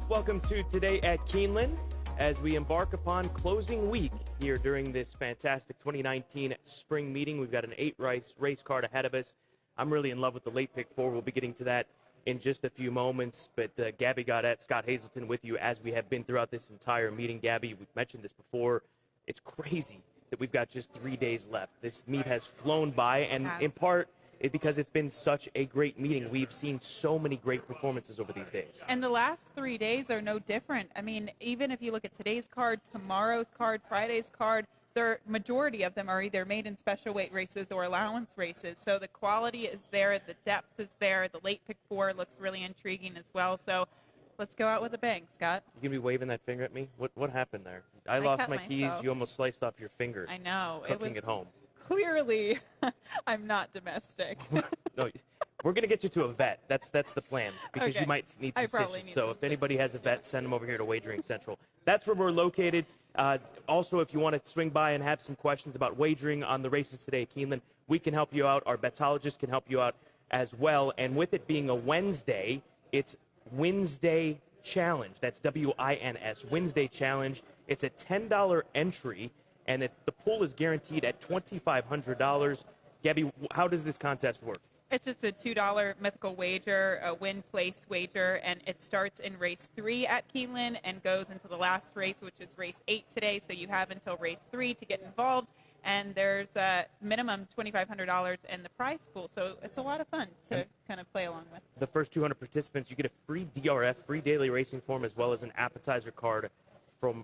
Welcome to Today at Keeneland as we embark upon closing week here during this fantastic 2019 spring meeting. We've got an 8-race card ahead of us. I'm really in love with the late pick 4. We'll be getting to that in just a few moments. But Gabby Gaudet, Scott Hazelton with you as we have been throughout this entire meeting. Gabby, we've mentioned this before. It's crazy that we've got just 3 days left. This meet has flown by, and in part, because it's been such a great meeting. We've seen so many great performances over these days. And the last 3 days are no different. I mean, even if you look at today's card, tomorrow's card, Friday's card, the majority of them are either made in special weight races or allowance races. So the quality is there, the depth is there, the late pick 4 looks really intriguing as well. So let's go out with a bang, Scott. You gonna be waving that finger at me? What happened there? I lost my keys. You almost sliced off your finger. I know. Cooking at home. Clearly, I'm not domestic. No, we're going to get you to a vet. That's the plan, because you might need some stitches. So if anybody has a vet, send them over here to Wagering Central. That's where we're located. Also, if you want to swing by and have some questions about wagering on the races today at Keeneland, we can help you out. Our betologist can help you out as well. And with it being a Wednesday, it's Wednesday Challenge. That's WINS, Wednesday Challenge. It's a $10 entry. And the pool is guaranteed at $2,500. Gabby, how does this contest work? It's just a $2 mythical wager, a win-place wager, and it starts in race 3 at Keeneland and goes into the last race, which is race 8 today. So you have until race 3 to get involved, and there's a minimum $2,500 in the prize pool. So it's a lot of fun to kind of play along with. The first 200 participants, you get a free DRF, free daily racing form, as well as an appetizer card from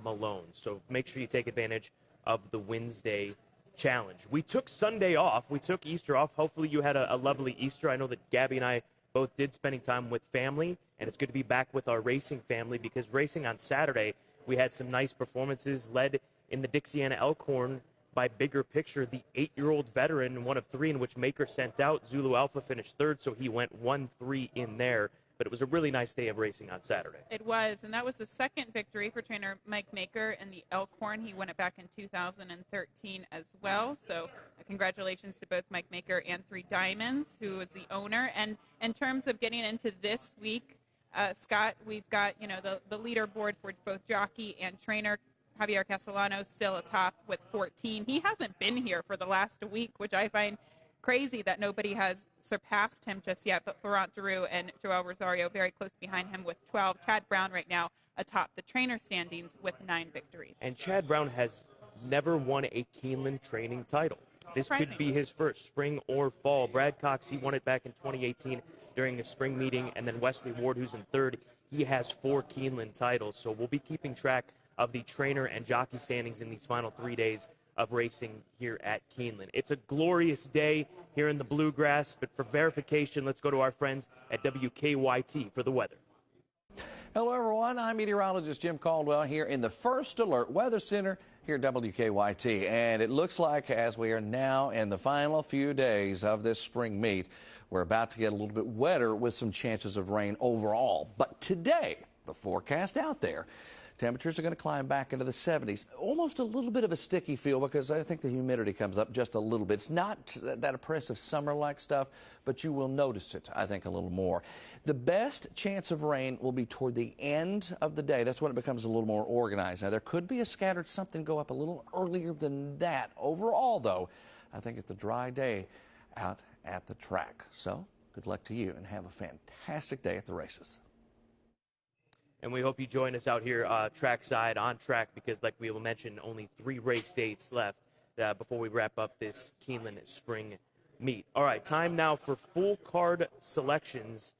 Malone. So make sure you take advantage of the Wednesday Challenge. We took Sunday off. We took Easter off. Hopefully you had a lovely Easter. I know that Gabby and I both did, spending time with family, and it's good to be back with our racing family, because racing on Saturday, we had some nice performances, led in the Dixiana Elkhorn by Bigger Picture, the 8-year-old veteran, one of 3 in which Maker sent out. Zulu Alpha finished 3rd, so he went 1-3 in there. But it was a really nice day of racing on Saturday. It was, and that was the second victory for trainer Mike Maker in the Elkhorn. He won it back in 2013 as well. So congratulations to both Mike Maker and 3 Diamonds, who is the owner. And in terms of getting into this week, Scott, we've got the leaderboard for both jockey and trainer. Javier Castellano still atop with 14. He hasn't been here for the last week, which I find crazy that nobody has surpassed him just yet, but Florent Giroux and Joel Rosario very close behind him with 12. Chad Brown right now atop the trainer standings with 9 victories. And Chad Brown has never won a Keeneland training title. This could be his first, spring or fall. Brad Cox, he won it back in 2018 during a spring meeting, and then Wesley Ward, who's in 3rd, he has 4 Keeneland titles. So we'll be keeping track of the trainer and jockey standings in these final 3 days of racing here at Keeneland. It's a glorious day here in the Bluegrass, but for verification, let's go to our friends at WKYT for the weather. Hello, everyone. I'm meteorologist Jim Caldwell here in the First Alert Weather Center here at WKYT. And it looks like, as we are now in the final few days of this spring meet, we're about to get a little bit wetter with some chances of rain overall. But today, the forecast out there, temperatures are going to climb back into the 70s. Almost a little bit of a sticky feel, because I think the humidity comes up just a little bit. It's not that oppressive summer-like stuff, but you will notice it, I think, a little more. The best chance of rain will be toward the end of the day. That's when it becomes a little more organized. Now, there could be a scattered something go up a little earlier than that. Overall, though, I think it's a dry day out at the track. So, good luck to you, and have a fantastic day at the races. And we hope you join us out here trackside, on track, because like we will mention, only 3 race dates left before we wrap up this Keeneland spring meet. All right, time now for full card selections.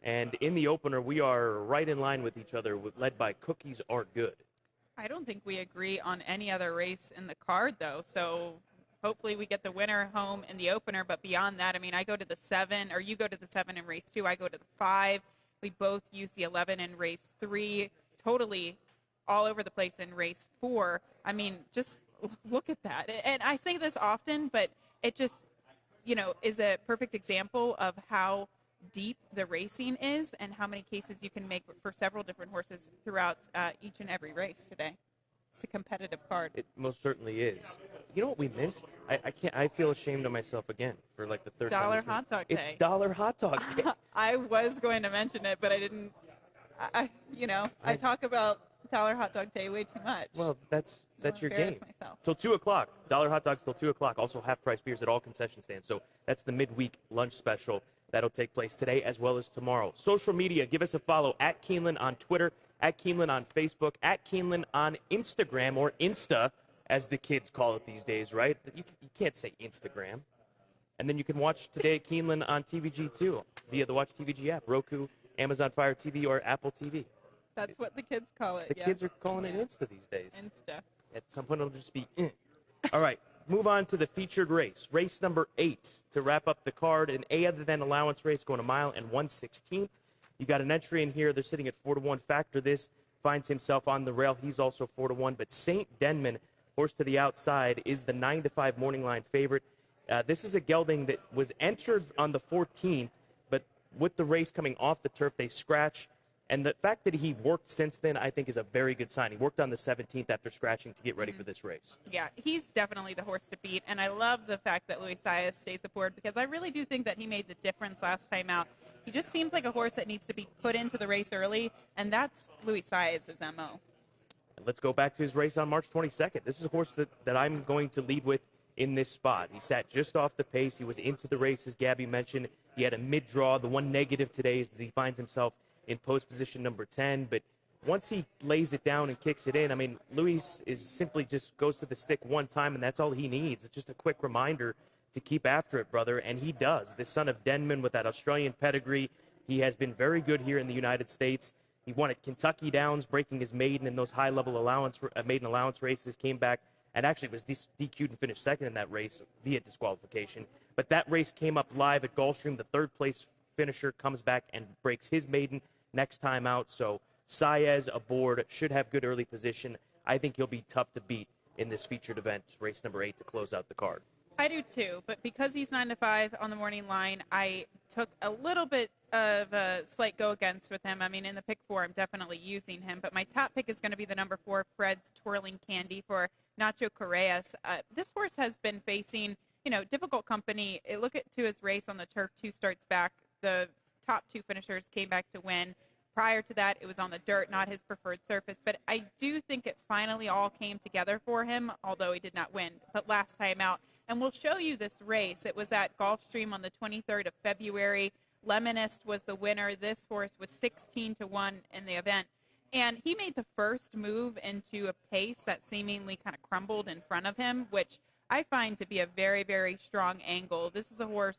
And in the opener, we are right in line with each other, led by Cookies Are Good. I don't think we agree on any other race in the card, though. So hopefully we get the winner home in the opener. But beyond that, I mean, I go to the 7, or you go to the 7 in race 2. I go to the 5. We both use the 11 in race 3, totally all over the place in race 4. I mean, just look at that. And I say this often, but it just, is a perfect example of how deep the racing is and how many cases you can make for several different horses throughout each and every race today. It's a competitive card. It most certainly is. You know what we missed? I feel ashamed of myself again for like the 3rd time. Dollar Hot Dog Day. It's Dollar Hot Dog Day. I was going to mention it, but I didn't I talk about Dollar Hot Dog Day way too much. Well, that's your game. Myself. Till 2 o'clock. Dollar hot dogs till 2 o'clock. Also half-price beers at all concession stands. So that's the midweek lunch special that'll take place today as well as tomorrow. Social media, give us a follow at Keeneland on Twitter, at Keeneland on Facebook, at Keeneland on Instagram, or Insta, as the kids call it these days, right? You can't say Instagram. And then you can watch Today at Keeneland on TVG2 via the Watch TVG app, Roku, Amazon Fire TV, or Apple TV. That's what the kids call it. The kids are calling it Insta these days. Insta. At some point, it'll just be All right, move on to the featured race. Race number 8 to wrap up the card. An A other than allowance race going a mile and 1/16. You got an entry in here. They're sitting at 4-1. Factor this. Finds himself on the rail. He's also 4-1. But St. Denman, horse to the outside, is the 9-5 morning line favorite. This is a gelding that was entered on the 14th, but with the race coming off the turf, they scratch. And the fact that he worked since then, I think, is a very good sign. He worked on the 17th after scratching to get ready for this race. Yeah, he's definitely the horse to beat. And I love the fact that Luis Saez stays aboard because I really do think that he made the difference last time out. He just seems like a horse that needs to be put into the race early, and that's Luis Saez's MO. And let's go back to his race on March 22nd. This is a horse that I'm going to lead with in this spot. He sat just off the pace. He was into the race, as Gabby mentioned. He had a mid-draw. The one negative today is that he finds himself in post position number 10, but once he lays it down and kicks it in, I mean, Luis is simply just goes to the stick one time, and that's all he needs. It's just a quick reminder to keep after it, brother, and he does. The son of Denman with that Australian pedigree, he has been very good here in the United States. He won at Kentucky Downs, breaking his maiden in those high-level maiden allowance races, came back and actually was DQ'd and finished second in that race via disqualification. But that race came up live at Gulfstream. The third-place finisher comes back and breaks his maiden next time out. So Saez aboard, should have good early position. I think he'll be tough to beat in this featured event, race number 8, to close out the card. I do too, but because he's 9-5 on the morning line, I took a little bit of a slight go against with him. I mean, in the pick 4, I'm definitely using him, but my top pick is going to be the number 4, Fred's Twirling Candy for Nacho Correas. This horse has been facing, difficult company. Look at his race on the turf 2 starts back. The top 2 finishers came back to win. Prior to that, it was on the dirt, not his preferred surface. But I do think it finally all came together for him, although he did not win. But last time out, and we'll show you this race. It was at Gulfstream on the 23rd of February. Lemonist was the winner. This horse was 16-1 in the event. And he made the first move into a pace that seemingly kind of crumbled in front of him, which I find to be a very, very strong angle. This is a horse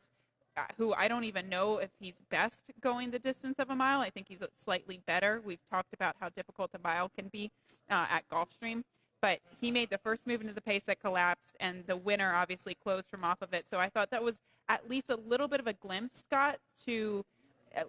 who I don't even know if he's best going the distance of a mile. I think he's slightly better. We've talked about how difficult a mile can be at Gulfstream. But he made the first move into the pace that collapsed, and the winner obviously closed from off of it. So I thought that was at least a little bit of a glimpse, Scott, to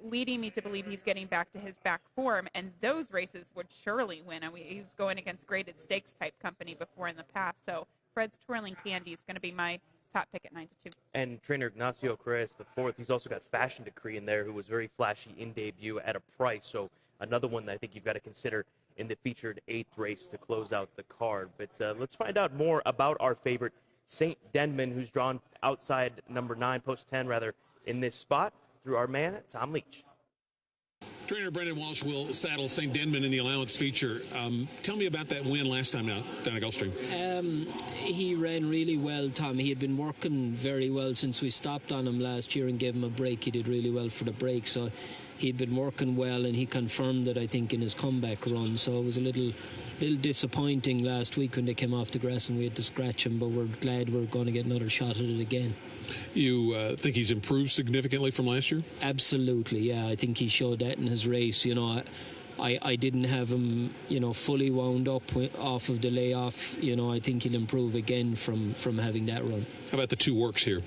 leading me to believe he's getting back to his back form. And those races would surely win. I mean, he was going against graded stakes type company before in the past. So Fred's Twirling Candy is going to be my top pick at 9-2. And trainer Ignacio Correas, the 4th, he's also got Fashion Decree in there, who was very flashy in debut at a price. So another one that I think you've got to consider in the featured 8th race to close out the card. But let's find out more about our favorite, St. Denman, who's drawn outside number 9, post 10 rather, in this spot through our man, Tom Leach. Trainer Brendan Walsh will saddle St. Denman in the allowance feature. Tell me about that win last time down at Gulfstream. He ran really well, Tom. He had been working very well since we stopped on him last year and gave him a break. He did really well for the break, so he'd been working well, and he confirmed it, I think, in his comeback run. So it was a little disappointing last week when they came off the grass and we had to scratch him, but we're glad we're going to get another shot at it again. You think he's improved significantly from last year? Absolutely, yeah. I think he showed that in his race. I didn't have him, fully wound up off of the layoff. I think he'll improve again from having that run. How about the 2 works here?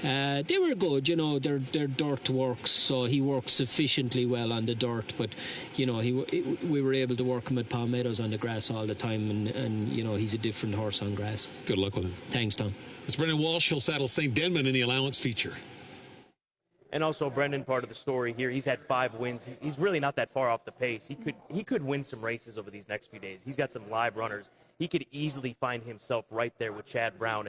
They were good, they're dirt works, so he worked sufficiently well on the dirt, but, we were able to work him at Palmettos on the grass all the time, and he's a different horse on grass. Good luck with him. Thanks, Tom. It's Brendan Walsh. He'll saddle St. Denman in the allowance feature. And also, Brendan, part of the story here, he's had 5 wins. He's really not that far off the pace. He could win some races over these next few days. He's got some live runners. He could easily find himself right there with Chad Brown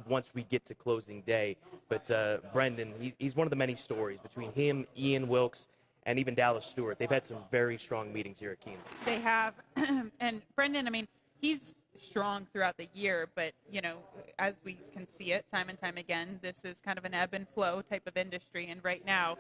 once we get to closing day. But Brendan, he's one of the many stories between him, Ian Wilkes, and even Dallas Stewart. They've had some very strong meetings here at Keeneland. They have. And Brendan, I mean, he's strong throughout the year, but, as we can see it time and time again, this is kind of an ebb and flow type of industry. And right now,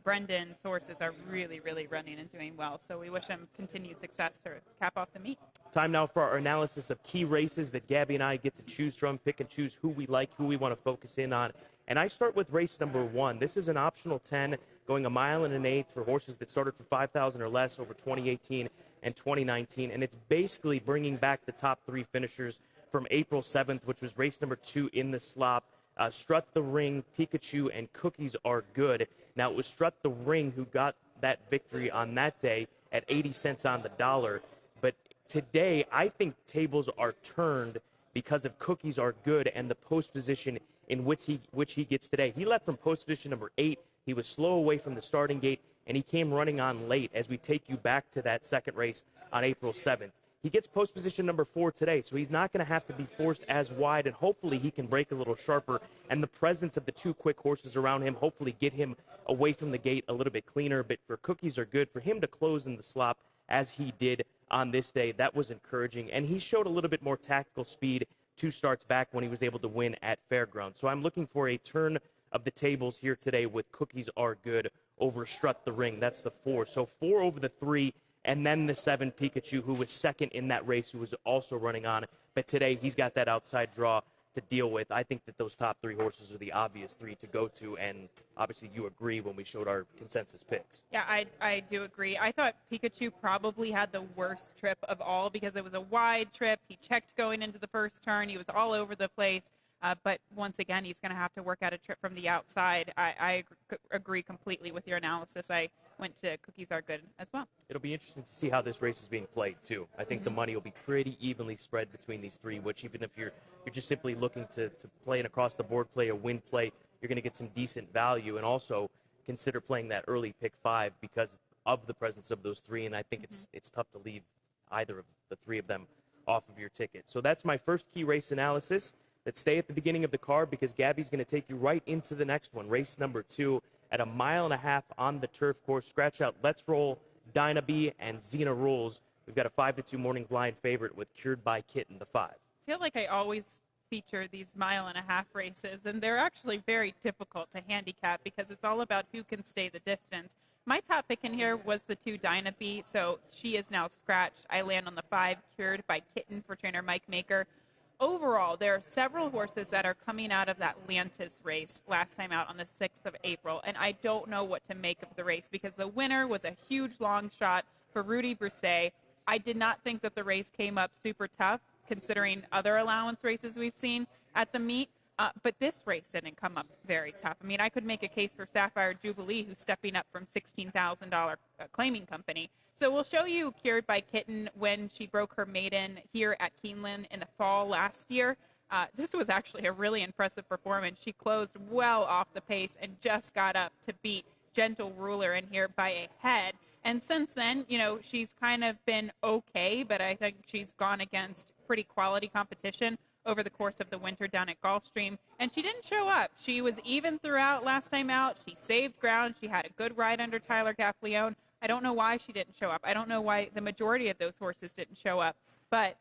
Brendan's horses are really, really running and doing well. So we wish him continued success to cap off the meet. Time now for our analysis of key races that Gabby and I get to choose from, pick and choose who we like, who we want to focus in on. And I start with race number 1. This is an optional 10 going 1 1/8 for horses that started for $5,000 or less over 2018 and 2019. And it's basically bringing back the top 3 finishers from April 7th, which was race number 2 in the slop. Strut the Ring, Pikachu, and Cookies Are Good. Now, it was Strut the Ring who got that victory on that day at 80 cents on the dollar. But today, I think tables are turned because of Cookies Are Good and the post position in which he gets today. He left from post position number 8. He was slow away from the starting gate, and he came running on late as we take you back to that second race on April 7th. He gets post position number 4 today, so he's not going to have to be forced as wide, and hopefully he can break a little sharper. And the presence of the 2 quick horses around him hopefully get him away from the gate a little bit cleaner. But for Cookies Are Good, for him to close in the slop as he did on this day, that was encouraging. And he showed a little bit more tactical speed 2 starts back when he was able to win at Fairgrounds. So I'm looking for a turn of the tables here today with Cookies Are Good over Strut the Ring. That's the 4. So 4 over the 3, and then the 7, Pikachu, who was second in that race, who was also running on. But today he's got that outside draw to deal with. I think that those top 3 horses are the obvious 3 to go to, and obviously you agree when we showed our consensus picks. Yeah, I do agree. I thought Pikachu probably had the worst trip of all because it was a wide trip. He checked going into the first turn. He was all over the place. But once again, he's going to have to work out a trip from the outside. I agree completely with your analysis. I went to Cookies Are Good as well. It'll be interesting to see how this race is being played, too. I think the money will be pretty evenly spread between these 3, which even if you're just simply looking to play an across-the-board play, a win play, you're going to get some decent value. And also consider playing that early pick 5 because of the presence of those 3. And I think it's tough to leave either of the 3 of them off of your ticket. So that's my first key race analysis. Let's stay at the beginning of the card because Gabby's going to take you right into the next one, race number 2 at 1.5 miles on the turf course. Scratch out Let's Roll, Dyna B, and Xena Rules. We've got a 5-2 morning blind favorite with Cured by Kitten, the 5. I feel like I always feature these 1.5 mile races, and they're actually very difficult to handicap because it's all about who can stay the distance. My top pick in here was the 2 Dyna B, so she is now scratched. I land on the 5, Cured by Kitten for trainer Mike Maker. Overall, there are several horses that are coming out of that Atlantis race last time out on the 6th of April, and I don't know what to make of the race because the winner was a huge long shot for Rudy Broussais. I did not think that the race came up super tough considering other allowance races we've seen at the meet, but this race didn't come up very tough. I mean, I could make a case for Sapphire Jubilee, who's stepping up from $16,000 claiming company. So we'll show you Cured by Kitten when she broke her maiden here at Keeneland in the fall last year. This was actually a really impressive performance. She closed well off the pace and just got up to beat Gentle Ruler in here by a head. And since then, she's kind of been okay, but I think she's gone against pretty quality competition over the course of the winter down at Gulfstream. And she didn't show up. She was even throughout last time out. She saved ground. She had a good ride under Tyler Gaffleone. I don't know why she didn't show up. I don't know why the majority of those horses didn't show up. But,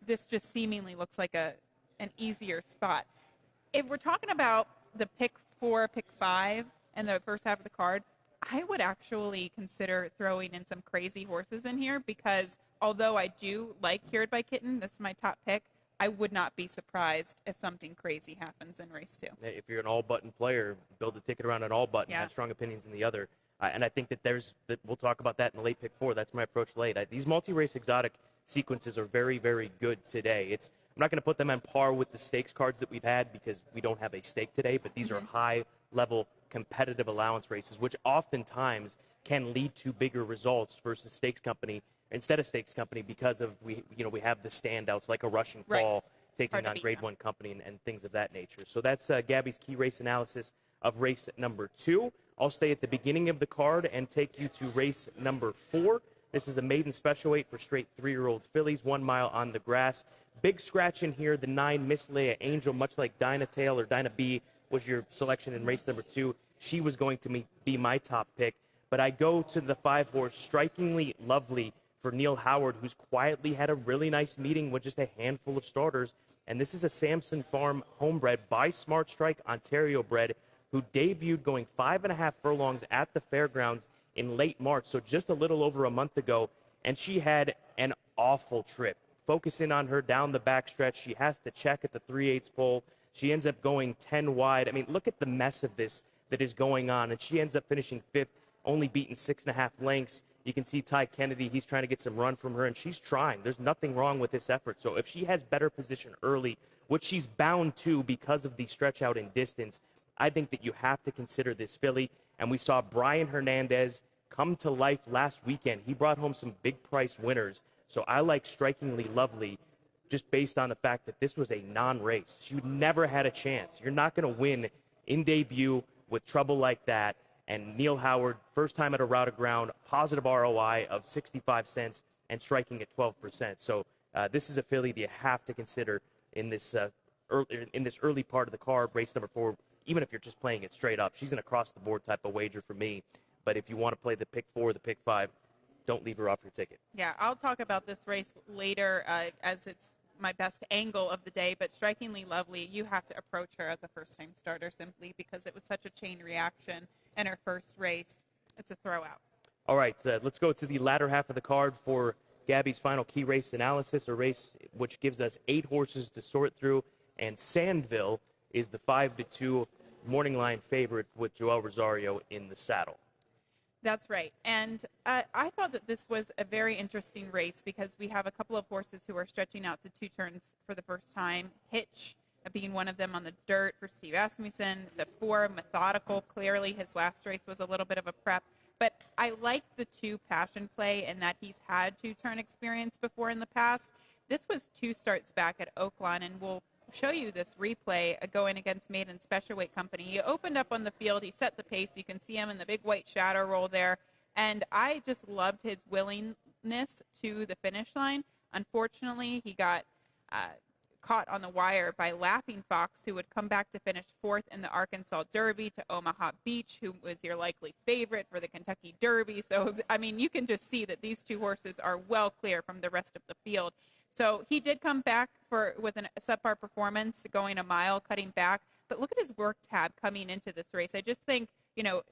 this just seemingly looks like an easier spot. If we're talking about the pick 4, pick 5, and the first half of the card, I would actually consider throwing in some crazy horses in here because although I do like Cured by Kitten, this is my top pick, I would not be surprised if something crazy happens in race 2. If you're an all-button player, build a ticket around an all-button, have strong opinions in the other. And I think that we'll talk about that in the late pick 4. That's my approach late. These multi-race exotic sequences are very, very good today. I'm not going to put them on par with the stakes cards that we've had because we don't have a stake today, but these are high-level competitive allowance races, which oftentimes can lead to bigger results versus stakes company instead of stakes company because of we have the standouts like a Rushing Fall taking on Grade 1 company and things of that nature. So that's Gabby's key race analysis of race number 2. I'll stay at the beginning of the card and take you to race number 4. This is a maiden special weight for straight 3-year-old fillies, 1 mile on the grass. Big scratch in here, the 9 Miss Leia Angel, much like Dyna Tail or Dyna B was your selection in race number 2. She was going to be my top pick. But I go to the 5-horse, Strikingly Lovely, for Neil Howard, who's quietly had a really nice meeting with just a handful of starters. And this is a Samson Farm homebred by Smart Strike, Ontario bred, who debuted going 5.5 furlongs at the fairgrounds in late March, so just a little over a month ago. And she had an awful trip. Focusing on her down the backstretch, she has to check at the 3/8 pole. She ends up going 10 wide. I mean, look at the mess of this that is going on. And she ends up finishing 5th, only beaten 6.5 lengths. You can see Ty Kennedy, he's trying to get some run from her, and she's trying. There's nothing wrong with this effort. So if she has better position early, which she's bound to because of the stretch out in distance, I think that you have to consider this filly. And we saw Brian Hernandez come to life last weekend. He brought home some big price winners. So I like Strikingly Lovely just based on the fact that this was a non-race. She never had a chance. You're not going to win in debut with trouble like that. And Neil Howard, first time at a route of ground, positive ROI of 65 cents and striking at 12%. So this is a filly that you have to consider in this early part of the card, race number 4, even if you're just playing it straight up. She's an across-the-board type of wager for me. But if you want to play the pick 4, the pick 5, don't leave her off your ticket. Yeah, I'll talk about this race later as it's my best angle of the day, but Strikingly Lovely, you have to approach her as a first-time starter simply because it was such a chain reaction in her first race. It's a throwout. All right, let's go to the latter half of the card for Gabby's final key race analysis, a race which gives us 8 horses to sort through, and Sandville is the 5-2 morning line favorite with Joel Rosario in the saddle. That's right. And I thought that this was a very interesting race because we have a couple of horses who are stretching out to 2 turns for the first time. Hitch being one of them on the dirt for Steve Asmussen. The 4, Methodical. Clearly his last race was a little bit of a prep. But I like the 2, Passion Play, in that he's had 2-turn experience before in the past. This was 2 starts back at Oaklawn, and we'll show you this replay going against Maiden Special Weight Company. He opened up on the field. He set the pace. You can see him in the big white shadow roll there. And I just loved his willingness to the finish line. Unfortunately, he got caught on the wire by Laughing Fox, who would come back to finish 4th in the Arkansas Derby, to Omaha Beach, who was your likely favorite for the Kentucky Derby. So, I mean, you can just see that these 2 horses are well clear from the rest of the field. So he did come back with a subpar performance, going a mile, cutting back. But look at his work tab coming into this race. I just think,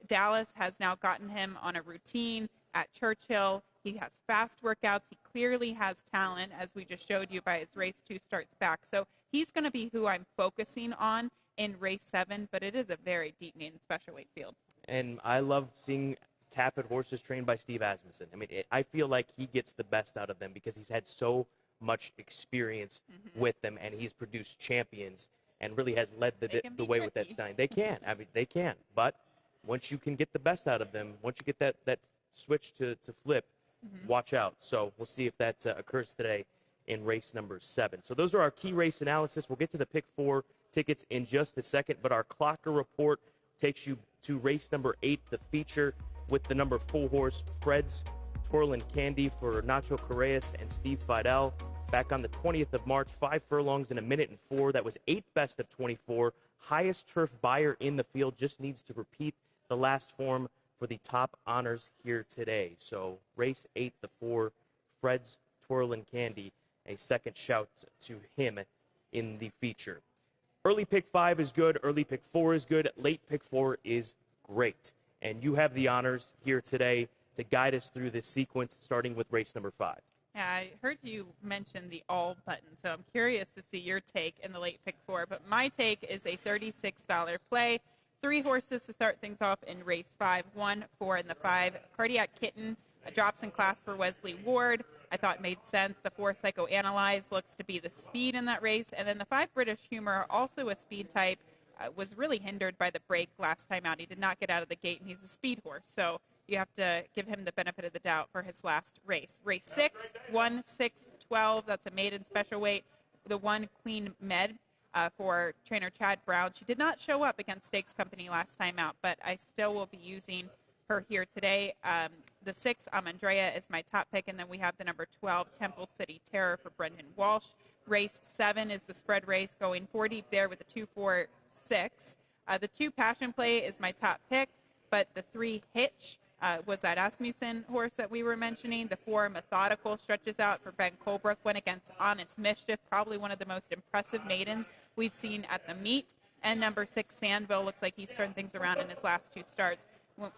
Dallas has now gotten him on a routine at Churchill. He has fast workouts. He clearly has talent, as we just showed you by his race 2 starts back. So he's going to be who I'm focusing on in race 7, but it is a very deep maiden special weight field. And I love seeing Tappet horses trained by Steve Asmussen. I mean, I feel like he gets the best out of them because he's had so much experience with them, and he's produced champions and really has led the way with that stallion. They can. I mean, they can. But once you can get the best out of them, once you get that switch to flip, watch out. So we'll see if that occurs today in race number 7. So those are our key race analysis. We'll get to the pick 4 tickets in just a second, but our Clocker report takes you to race number 8, the feature with the number 4 horse, Fred's Twirlin' Candy for Nacho Correas and Steve Fidel. Back on the 20th of March, 5 furlongs in 1:04. That was 8th best of 24. Highest turf buyer in the field. Just needs to repeat the last form for the top honors here today. So race 8, the 4, Fred's Twirlin' Candy. A second shout to him in the feature. Early pick 5 is good. Early pick 4 is good. Late pick 4 is great. And you have the honors here today to guide us through this sequence, starting with race number 5. Yeah, I heard you mention the all button, so I'm curious to see your take in the late pick 4. But my take is a $36 play. 3 horses to start things off in race 5, 1, 4, and the 5. Cardiac Kitten drops in class for Wesley Ward. I thought made sense. The 4 Psychoanalyze looks to be the speed in that race. And then the 5 British Humor, also a speed type, was really hindered by the break last time out. He did not get out of the gate, and he's a speed horse. So you have to give him the benefit of the doubt for his last race. Race 6, 1, 6, 12. That's a maiden special weight. The 1 Queen Med for trainer Chad Brown. She did not show up against Stakes Company last time out, but I still will be using her here today. The 6, Amandrea, is my top pick, and then we have the number 12, Temple City Terror for Brendan Walsh. Race 7 is the spread race, going 4 deep there with the 2, 4, 6. The 2 Passion Play is my top pick, but the 3 Hitch was that Asmussen horse that we were mentioning. The 4, Methodical, stretches out for Ben Colebrook, went against Honest Mischief, probably one of the most impressive maidens we've seen at the meet. And number 6, Sandville, looks like he's turned things around in his last 2 starts.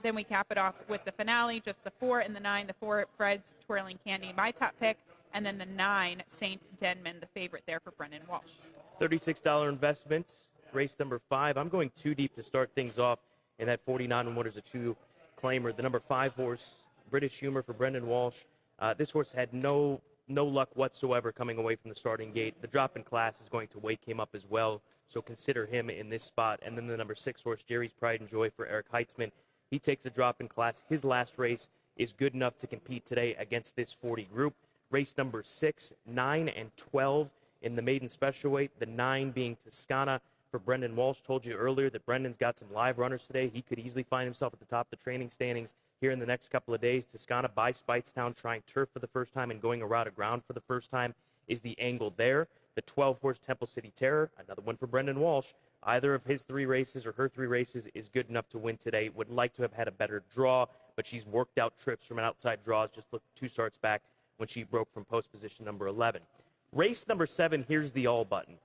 Then we cap it off with the finale, just the 4 and the 9. The 4, Fred's Twirling Candy, my top pick. And then the 9, St. Denman, the favorite there for Brendan Walsh. $36 investment, race number 5. I'm going too deep to start things off in that 49 and Waters, a 2-claimer. The number 5 horse, British Humor for Brendan Walsh. This horse had no luck whatsoever coming away from the starting gate. The drop in class is going to wake him up as well, so consider him in this spot. And then the number 6 horse, Jerry's Pride and Joy for Eric Heitzman. He takes a drop in class. His last race is good enough to compete today against this 40 group. Race number 6, 9, and 12 in the maiden special weight. The 9 being Toscana for Brendan Walsh. Told you earlier that Brendan's got some live runners today. He could easily find himself at the top of the training standings here in the next couple of days. Toscana by Speightstown, trying turf for the first time and going a route of ground for the first time is the angle there. The 12-horse Temple City Terror, another one for Brendan Walsh. Either of his 3 races or her 3 races is good enough to win today. Would like to have had a better draw, but she's worked out trips from an outside draws. Just look 2 starts back when she broke from post position number 11. Race number 7, here's the all button.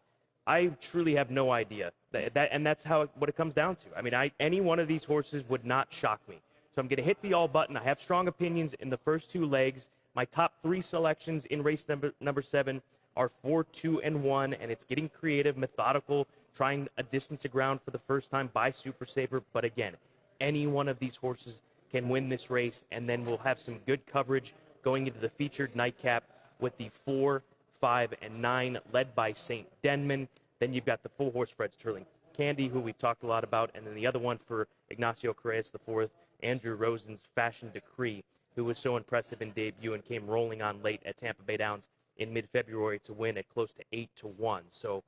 I truly have no idea. And that's what it comes down to. I mean, any one of these horses would not shock me. So I'm going to hit the all button. I have strong opinions in the first 2 legs. My top 3 selections in race number 7 are 4, 2, and 1, and it's getting creative, methodical, trying a distance of ground for the first time by Super Saver. But again, any one of these horses can win this race, and then we'll have some good coverage going into the featured nightcap with the 4, 5, and 9 led by St. Denman. Then you've got the full horse Fred's Twirling Candy, who we've talked a lot about, and then the other one for Ignacio Correas, the 4th, Andrew Rosen's Fashion Decree, who was so impressive in debut and came rolling on late at Tampa Bay Downs in mid-February to win at close to 8-1. So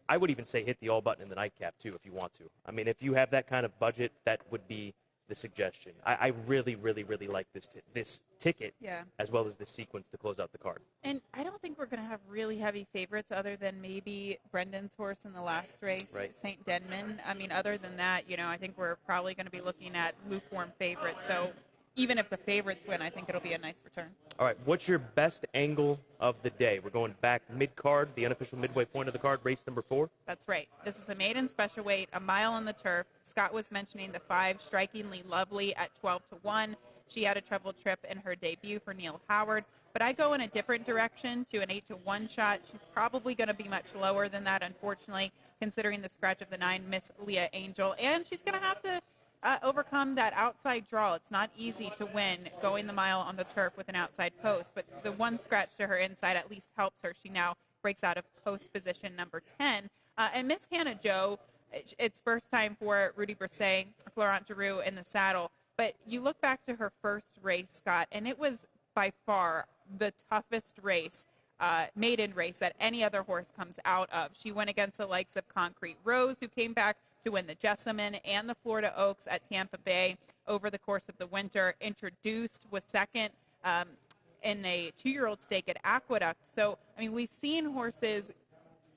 I would even say hit the all button in the nightcap, too, if you want to. I mean, if you have that kind of budget, that would be the suggestion. I really, really, really like this ticket, as well as this sequence to close out the card. And I don't think we're going to have really heavy favorites other than maybe Brendan's horse in the last race, right. St. Denman. I mean, other than that, I think we're probably going to be looking at lukewarm favorites. So even if the favorites win, I think it'll be a nice return. All right, what's your best angle of the day? We're going back mid-card, the unofficial midway point of the card, race number 4. That's right. This is a maiden special weight, a mile on the turf. Scott was mentioning the 5, Strikingly Lovely at 12-1. She had a treble trip in her debut for Neil Howard. But I go in a different direction to an 8-1 shot. She's probably going to be much lower than that, unfortunately, considering the scratch of the 9, Miss Leah Angel. And she's going to have to overcome that outside draw. It's not easy to win going the mile on the turf with an outside post, but the one scratch to her inside at least helps her. She now breaks out of post position number 10. And Miss Hannah Joe, it's first time for Rudy Brisset, Florent Giroux in the saddle, but you look back to her first race, Scott, and it was by far the toughest race, maiden race that any other horse comes out of. She went against the likes of Concrete Rose, who came back to win the Jessamine and the Florida Oaks at Tampa Bay over the course of the winter. Introduced, was second in a 2-year-old stake at Aqueduct. So, I mean, we've seen horses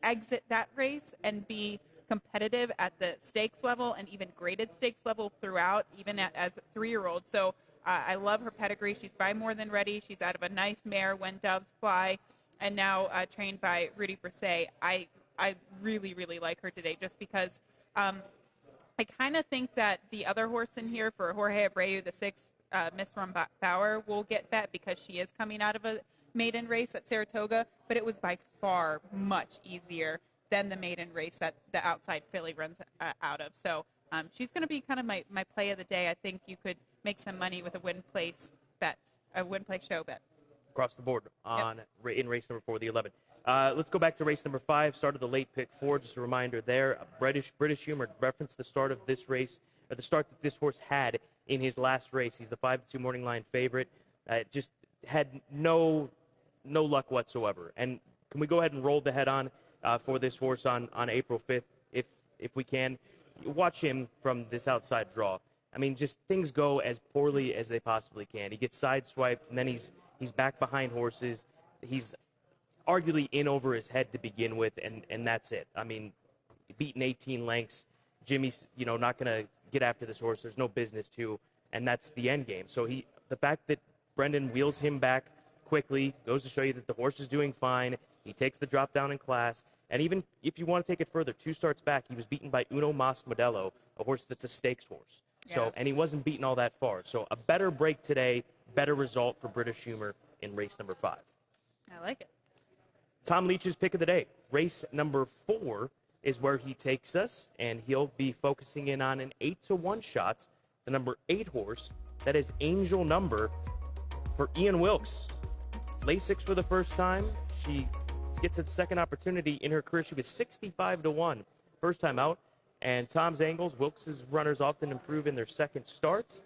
exit that race and be competitive at the stakes level and even graded stakes level throughout, even as a 3-year-old. So I love her pedigree. She's by More Than Ready. She's out of a nice mare, When Doves Fly, and now trained by Rudy Brisset. I really, really like her today just because I kind of think that the other horse in here for Jorge Abreu, the 6, Miss Bauer, will get bet because she is coming out of a maiden race at Saratoga, but it was by far much easier than the maiden race that the outside filly runs out of. So she's going to be kind of my play of the day. I think you could make some money with a win place bet, a win place show bet. Across the board in race number 4, the 11. Let's go back to race number 5. Start of the late pick 4. Just a reminder there. British Humor referenced the start of this race, or the start that this horse had in his last race. He's the 5-2 Morning Line favorite. Just had no luck whatsoever. And can we go ahead and roll the head on for this horse on April 5th, if we can? Watch him from this outside draw. I mean, just things go as poorly as they possibly can. He gets sideswiped, and then he's back behind horses. He's arguably in over his head to begin with, and that's it. I mean, beaten 18 lengths. Jimmy's, not going to get after this horse. There's no business to. and that's the end game. So the fact that Brendan wheels him back quickly goes to show you that the horse is doing fine. He takes the drop down in class, and even if you want to take it further, 2 starts back, he was beaten by Uno Mas Modelo, a horse that's a stakes horse. So, and he wasn't beaten all that far. So a better break today, better result for British Humor in race number 5. I like it. Tom Leach's pick of the day. Race number 4 is where he takes us, and he'll be focusing in on an 8-1 shot, the number 8 horse. That is Angel Number for Ian Wilkes. Lasix for the first time. She gets a second opportunity in her career. She was 65-1 first time out. And Tom's angles, Wilkes' runners often improve in their second starts.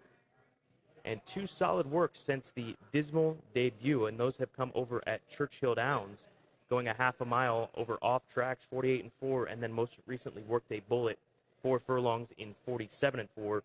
And 2 solid works since the dismal debut, and those have come over at Churchill Downs, going a half a mile over off tracks, 48-4, and then most recently worked a bullet 4 furlongs in 47-4,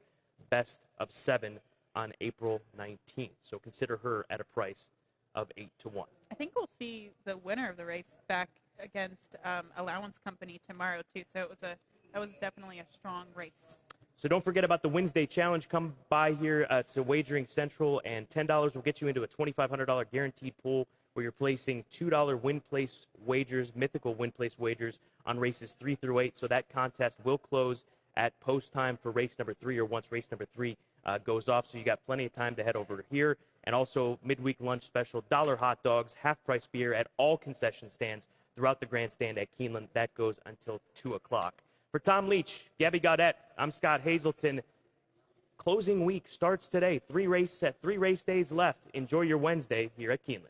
best of 7 on April 19th. So consider her at a price of 8-1. I think we'll see the winner of the race back against Allowance Company tomorrow too. So that was definitely a strong race. So don't forget about the Wednesday challenge. Come by here to Wagering Central, and $10 will get you into a $2,500 guaranteed pool where you're placing $2 win place wagers, mythical win place wagers on races 3 through 8. So that contest will close at post time for race number 3, or once race number 3 goes off. So you got plenty of time to head over here. And also midweek lunch special, $1 hot dogs, half price beer at all concession stands throughout the grandstand at Keeneland. That goes until 2 o'clock. For Tom Leach, Gabby Gaudette, I'm Scott Hazelton. Closing week starts today. 3 race days left. Enjoy your Wednesday here at Keeneland.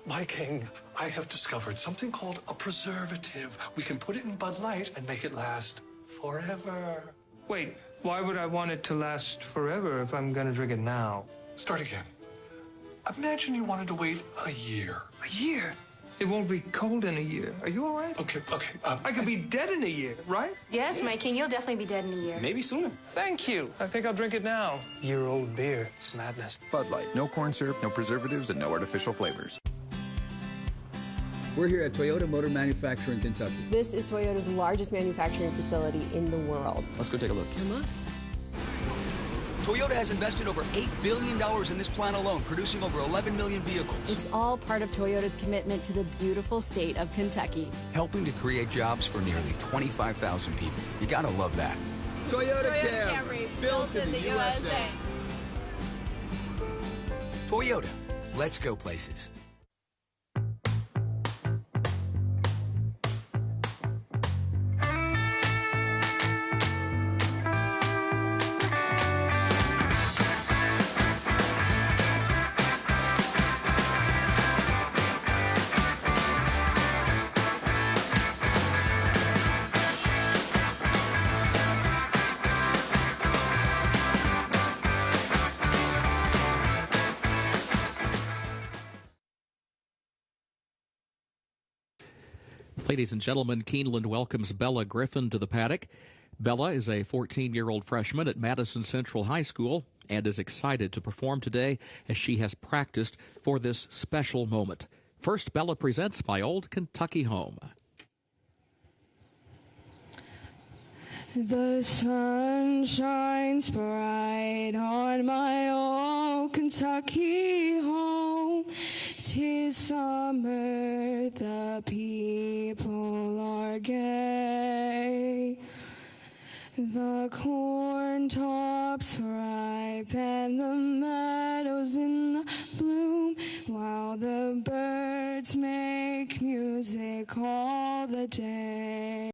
My king, I have discovered something called a preservative. We can put it in Bud Light and make it last forever. Wait, why would I want it to last forever if I'm gonna drink it now? Start again. Imagine you wanted to wait a year. A year? It won't be cold in a year. Are you all right? Okay. I could be dead in a year, right? Yes, my king, you'll definitely be dead in a year. Maybe sooner. Thank you. I think I'll drink it now. Year-old beer. It's madness. Bud Light. No corn syrup, no preservatives, and no artificial flavors. We're here at Toyota Motor Manufacturing, Kentucky. This is Toyota's largest manufacturing facility in the world. Let's go take a look. Come on. Toyota has invested over $8 billion in this plant alone, producing over 11 million vehicles. It's all part of Toyota's commitment to the beautiful state of Kentucky. Helping to create jobs for nearly 25,000 people. You gotta love that. Toyota Camry, built in the USA. Toyota, let's go places. Ladies and gentlemen, Keeneland welcomes Bella Griffin to the paddock. Bella is a 14-year-old freshman at Madison Central High School and is excited to perform today as she has practiced for this special moment. First, Bella presents My Old Kentucky Home. The sun shines bright on my old Kentucky home. 'Tis summer, the people are gay. The corn tops ripe and the meadows in the bloom, while the birds make music all the day.